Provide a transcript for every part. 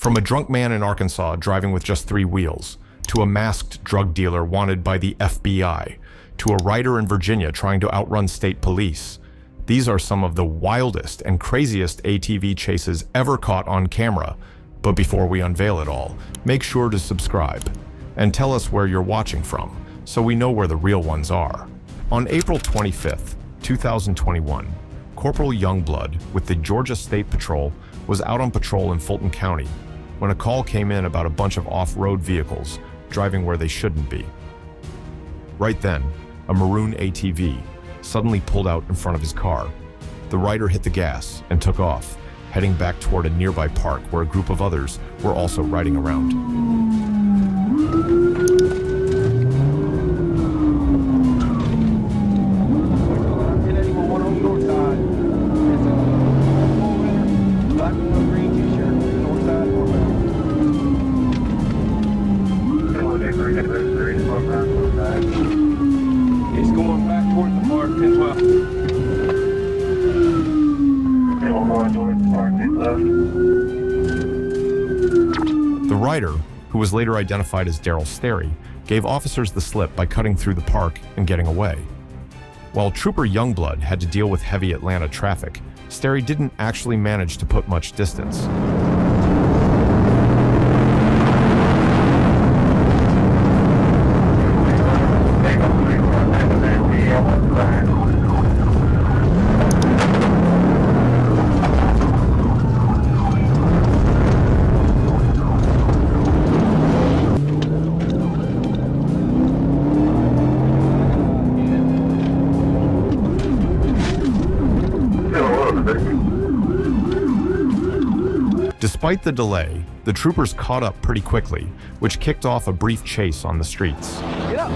From a drunk man in Arkansas driving with just 3 wheels, to a masked drug dealer wanted by the FBI, to a writer in Virginia trying to outrun state police. These are some of the wildest and craziest ATV chases ever caught on camera. But before we unveil it all, make sure to subscribe and tell us where you're watching from, so we know where the real ones are. On April 25th, 2021, Corporal Youngblood with the Georgia State Patrol was out on patrol in Fulton County when a call came in about a bunch of off-road vehicles driving where they shouldn't be. Right then, a maroon ATV suddenly pulled out in front of his car. The rider hit the gas and took off, heading back toward a nearby park where a group of others were also riding around. It's going back towards the park, 10-12. The rider, who was later identified as Daryl Sterry, gave officers the slip by cutting through the park and getting away. While Trooper Youngblood had to deal with heavy Atlanta traffic, Sterry didn't actually manage to put much distance. Despite the delay, the troopers caught up pretty quickly, which kicked off a brief chase on the streets. Get up!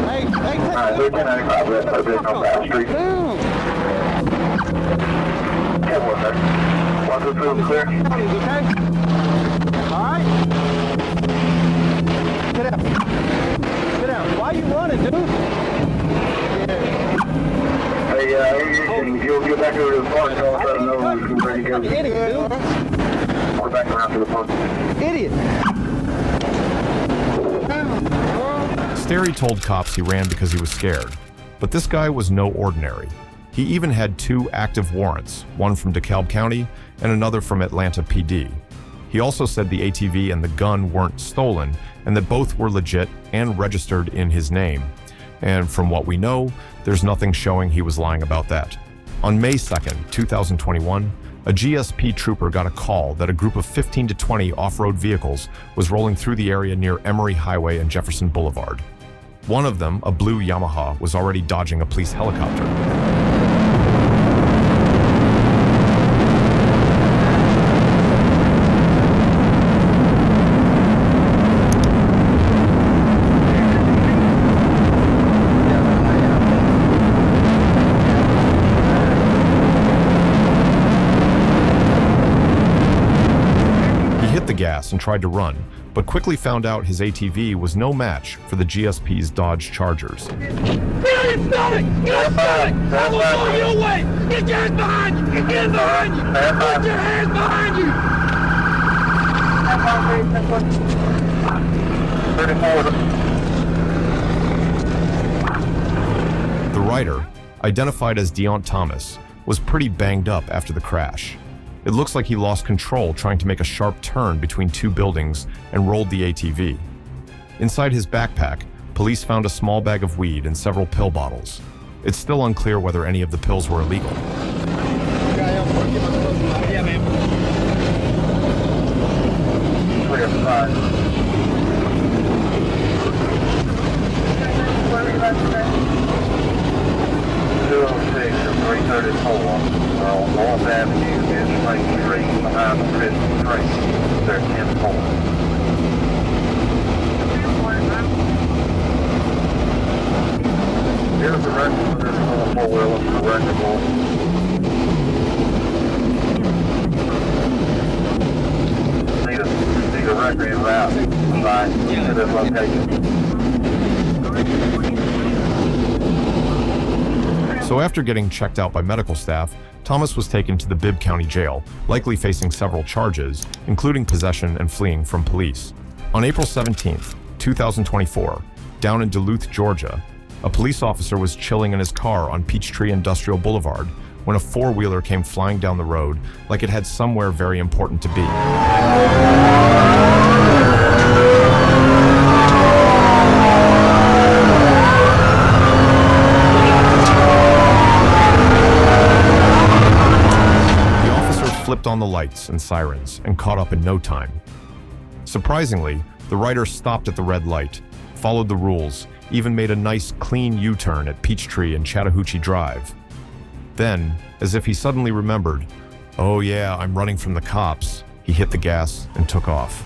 Hey, take okay? Alright? Sit down. Sit down. Why are you running, dude? Hey, you'll get back over to the park and all of a sudden know where you go. Idiot, dude. We're back around to the park. Idiot. Sterry told cops he ran because he was scared, but this guy was no ordinary. He even had 2 active warrants, one from DeKalb County and another from Atlanta PD. He also said the ATV and the gun weren't stolen and that both were legit and registered in his name. And from what we know, there's nothing showing he was lying about that. On May 2nd, 2021, a GSP trooper got a call that a group of 15 to 20 off-road vehicles was rolling through the area near Emory Highway and Jefferson Boulevard. One of them, a blue Yamaha, was already dodging a police helicopter. Gas and tried to run, but quickly found out his ATV was no match for the GSP's Dodge Chargers. Stop it! Stop it! I will blow you away! Get your hands behind you! Get hands behind you! Put your hands behind you! The rider, identified as Deont Thomas, was pretty banged up after the crash. It looks like he lost control trying to make a sharp turn between 2 buildings and rolled the ATV. Inside his backpack, police found a small bag of weed and several pill bottles. It's still unclear whether any of the pills were illegal. Yeah, man. Clear for 5. 206 and 334 on North Avenue in Spring Street behind the Christmas tree. They're 10-4. Here's the record for this 4-wheeler, the record board. Need a record in route to this location. So after getting checked out by medical staff, Thomas was taken to the Bibb County Jail, likely facing several charges, including possession and fleeing from police. On April 17, 2024, down in Duluth, Georgia, a police officer was chilling in his car on Peachtree Industrial Boulevard when a four-wheeler came flying down the road like it had somewhere very important to be. Flipped on the lights and sirens and caught up in no time. Surprisingly, the rider stopped at the red light, followed the rules, even made a nice clean U-turn at Peachtree and Chattahoochee Drive. Then, as if he suddenly remembered, "Oh yeah, I'm running from the cops," he hit the gas and took off.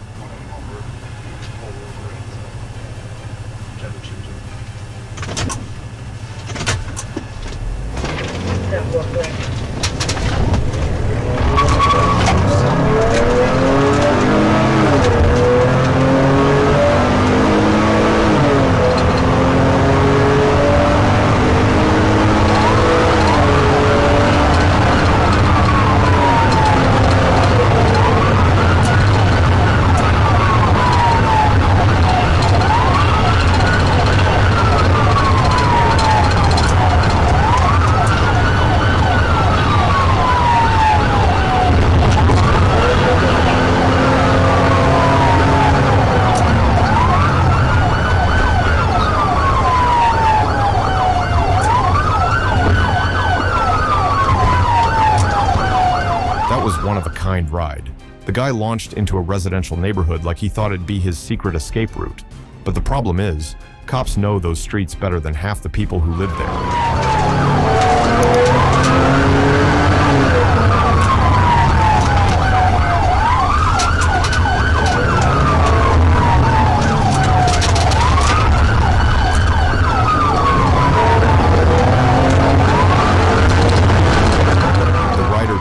One-of-a-kind ride. The guy launched into a residential neighborhood like he thought it'd be his secret escape route. But the problem is, cops know those streets better than half the people who live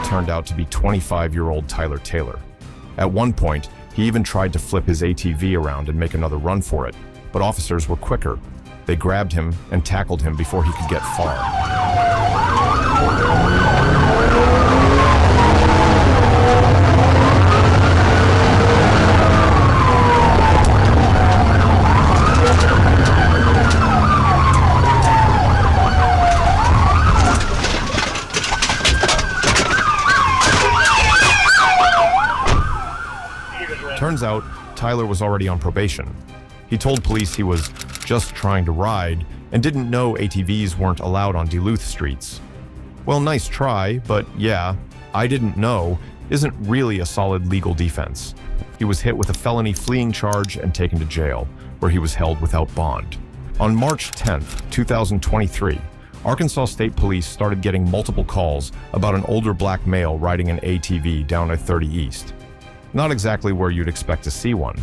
turned out to be 25-year-old Tyler Taylor. At one point, he even tried to flip his ATV around and make another run for it, but officers were quicker. They grabbed him and tackled him before he could get far. Turns out, Tyler was already on probation. He told police he was just trying to ride and didn't know ATVs weren't allowed on Duluth streets. Well, nice try, but yeah, I didn't know isn't really a solid legal defense. He was hit with a felony fleeing charge and taken to jail, where he was held without bond. On March 10th, 2023, Arkansas State Police started getting multiple calls about an older black male riding an ATV down I-30 East. Not exactly where you'd expect to see one.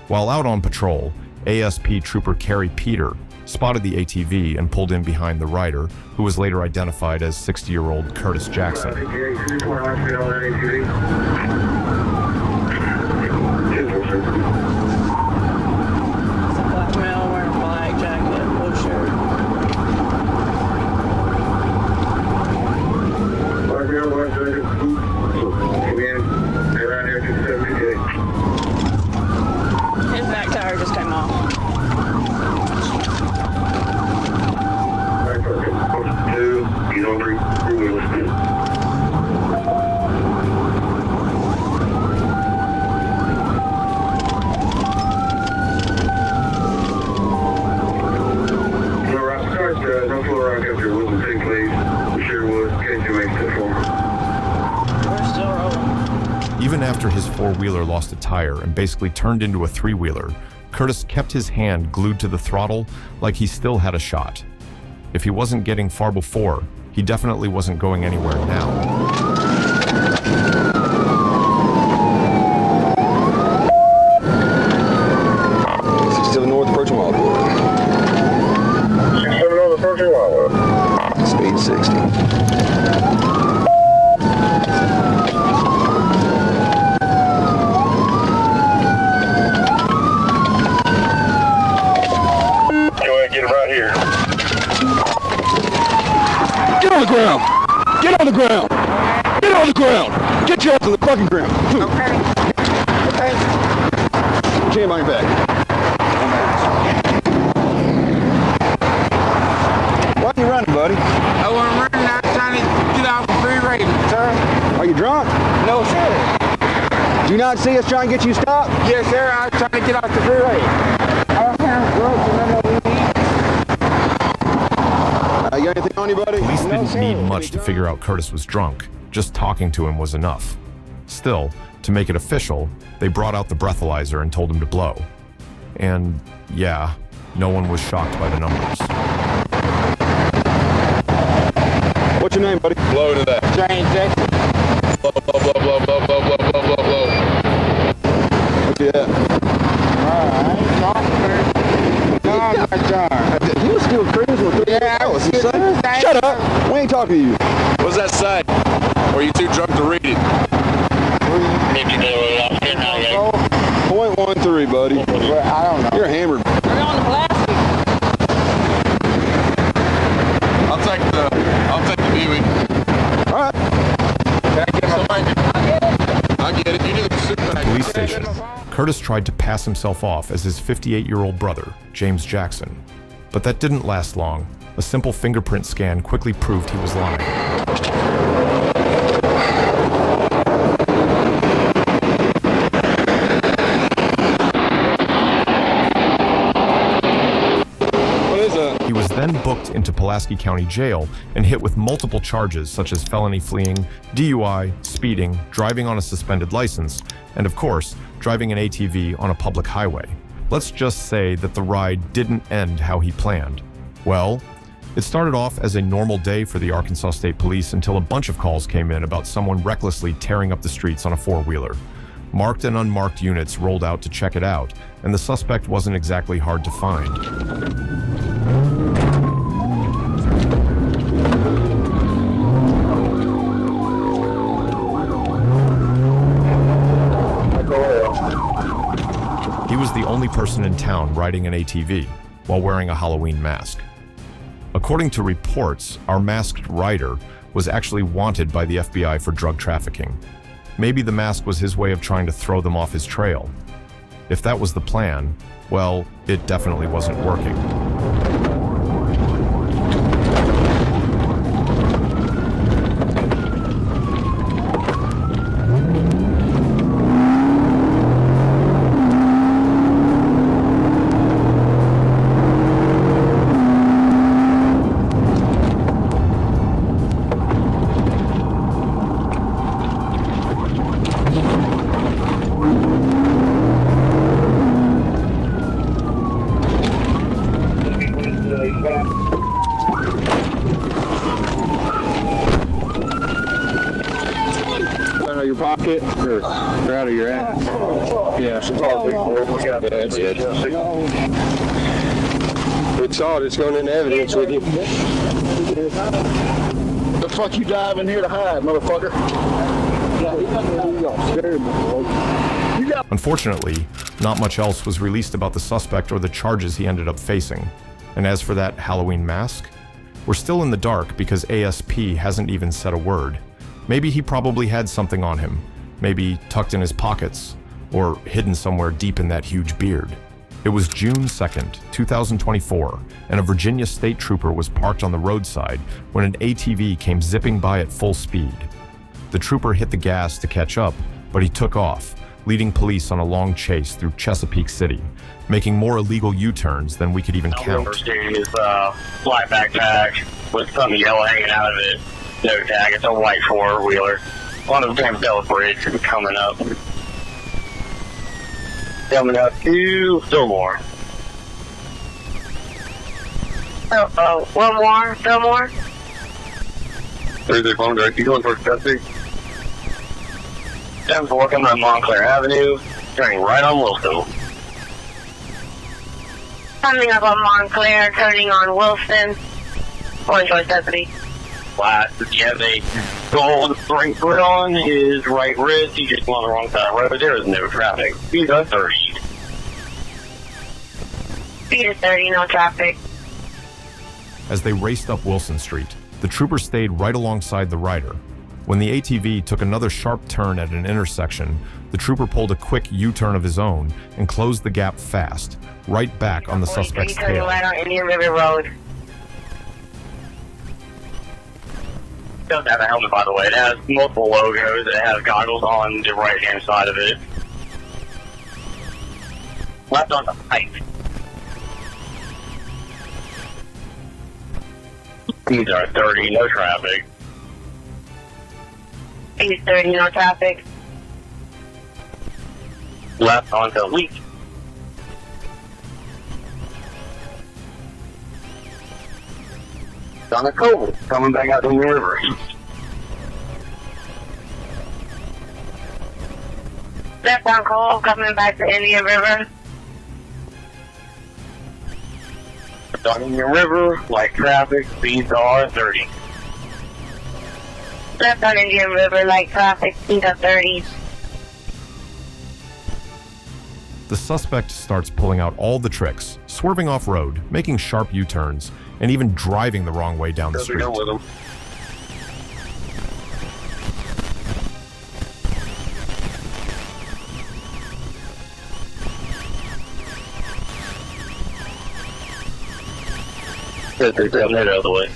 While out on patrol, ASP Trooper Carrie Peter spotted the ATV and pulled in behind the rider, who was later identified as 60-year-old Curtis Jackson. His back tire just came off. Even after his four-wheeler lost a tire and basically turned into a three-wheeler, Curtis kept his hand glued to the throttle like he still had a shot. If he wasn't getting far before, he definitely wasn't going anywhere now. Still north approaching Wildwood. 67 north approaching Wildwood. Speed 60. Go ahead, get it right here. on the ground. Get on the ground. Get your ass on the fucking ground. Okay. Okay. Put your hand behind your back. Why are you running, buddy? I want to run out trying to get off the freeway, sir. Are you drunk? No, sir. Do you not see us trying to get you stopped? Yes, sir. I was trying to get off the freeway. You got anything on you, buddy? Police didn't need much to figure out Curtis was drunk. Just talking to him was enough. Still, to make it official, they brought out the breathalyzer and told him to blow. And yeah, no one was shocked by the numbers. What's your name, buddy? Blow to that. James Jackson. Blow, blow, blow, blow, blow, blow, blow, blow, blow, blow. What's that? I ain't talking, man. No, I'm not drunk. You were still cruising with 3 hours. Shut up. We ain't talking to you. What's that say? Or are you too drunk to read it? 0.13, buddy. I don't know. You're hammered. We're on the plastic. I'll take the Dewey. All right. I get it. You need the super bag. Police station. Curtis tried to pass himself off as his 58-year-old brother, James Jackson. But that didn't last long. A simple fingerprint scan quickly proved he was lying. What is that? He was then booked into Pulaski County Jail and hit with multiple charges such as felony fleeing, DUI, speeding, driving on a suspended license, and of course, driving an ATV on a public highway. Let's just say that the ride didn't end how he planned. Well, it started off as a normal day for the Arkansas State Police until a bunch of calls came in about someone recklessly tearing up the streets on a four-wheeler. Marked and unmarked units rolled out to check it out, and the suspect wasn't exactly hard to find. He was the only person in town riding an ATV while wearing a Halloween mask. According to reports, our masked rider was actually wanted by the FBI for drug trafficking. Maybe the mask was his way of trying to throw them off his trail. If that was the plan, well, it definitely wasn't working. Out of your pocket or out of your ass? Yeah. That's it. We saw it. It's going into evidence with you. The fuck you diving here to hide, motherfucker? Unfortunately, not much else was released about the suspect or the charges he ended up facing. And as for that Halloween mask, we're still in the dark because ASP hasn't even said a word. Maybe he probably had something on him, maybe tucked in his pockets, or hidden somewhere deep in that huge beard. It was June 2nd, 2024, and a Virginia state trooper was parked on the roadside when an ATV came zipping by at full speed. The trooper hit the gas to catch up, but he took off, leading police on a long chase through Chesapeake City, making more illegal U-turns than we could even count. Number 2 is fly backpack with something yellow hanging out of it. No tag, it's a white four-wheeler. On the damn Bell Bridge coming up. Coming up to Fillmore. One more, Fillmore. There's their phone direct. You going towards Chesapeake? 10-4 coming on Montclair Avenue, turning right on Wilson. Coming up on Montclair, turning on Wilson. Going towards Chesapeake. Flat. He has a gold brake put on his right wrist. He's just on the wrong side of the road. There is no traffic. He's a 30. Speed is 30, no traffic. As they raced up Wilson Street, The trooper stayed right alongside the rider. When the ATV took another sharp turn at an intersection, the trooper pulled a quick U-turn of his own and closed the gap fast, right back on the suspect's turning tail. right on Indian River Road. It doesn't have a helmet, by the way. It has multiple logos. It has goggles on the right-hand side of it. Left on the pipe. These are 30, no traffic. East 30, no traffic. Left onto Leak. On the Cove, coming back out from the river. Left on Cole, coming back to Indian River. On Indian River, light traffic, speeds are 30. Left on Indian River, light traffic, speed of 30. The suspect starts pulling out all the tricks, swerving off-road, making sharp U-turns, and even driving the wrong way down the street. Go with him. They're out of the way.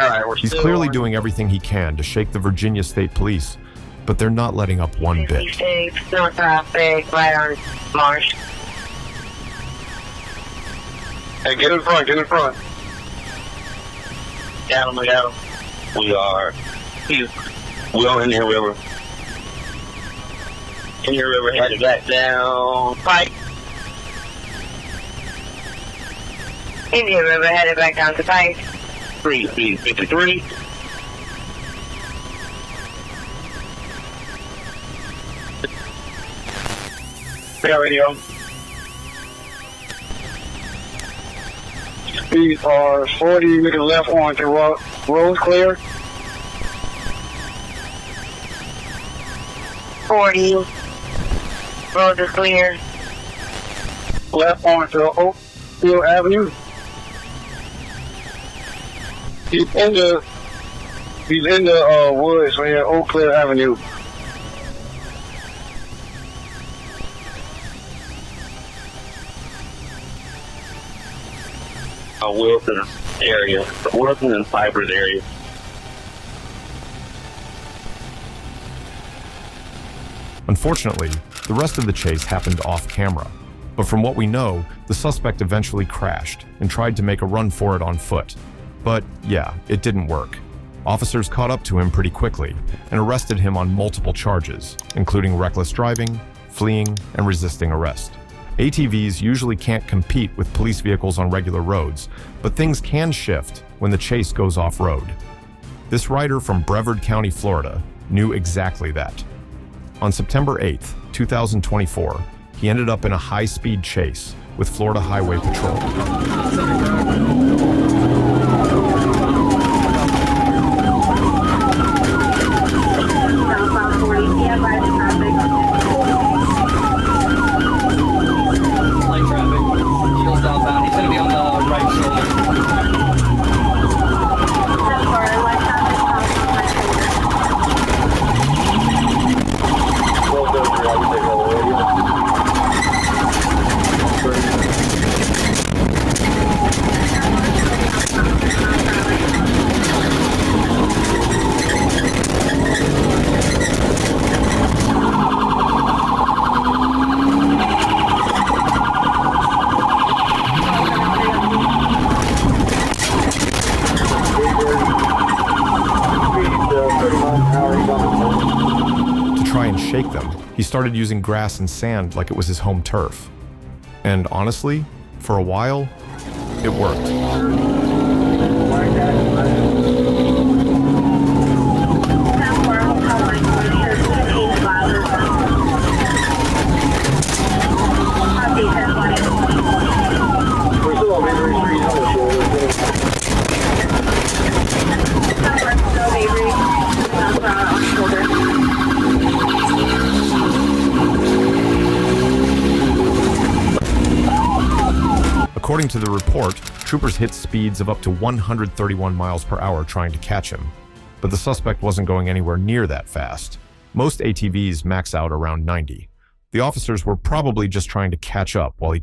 Alright, we're He's still clearly on. doing everything he can to shake the Virginia State Police, but they're not letting up one bit. 56, no traffic, right on Marsh. Hey, get in front, get in front. Got him, we got him. We are Indian River. Indian River headed back down. Pike. Indian River headed back down to Pike. Speed 53. Fair radio. Speed are 40, we can left onto road clear. 40. Road is clear. Left onto Oakfield Avenue. He's in the woods right here, Oak Cliff Avenue. Wilson area. Wilson and Cypress area. Unfortunately, the rest of the chase happened off camera. But from what we know, the suspect eventually crashed and tried to make a run for it on foot. But yeah, it didn't work. Officers caught up to him pretty quickly and arrested him on multiple charges, including reckless driving, fleeing, and resisting arrest. ATVs usually can't compete with police vehicles on regular roads, but things can shift when the chase goes off-road. This rider from Brevard County, Florida, knew exactly that. On September 8th, 2024, he ended up in a high-speed chase with Florida Highway Patrol. Shake them, he started using grass and sand like it was his home turf. And honestly, for a while, it worked. According to the report, Troopers hit speeds of up to 131 miles per hour trying to catch him, but the suspect wasn't going anywhere near that fast. Most ATVs max out around 90. The officers were probably just trying to catch up while he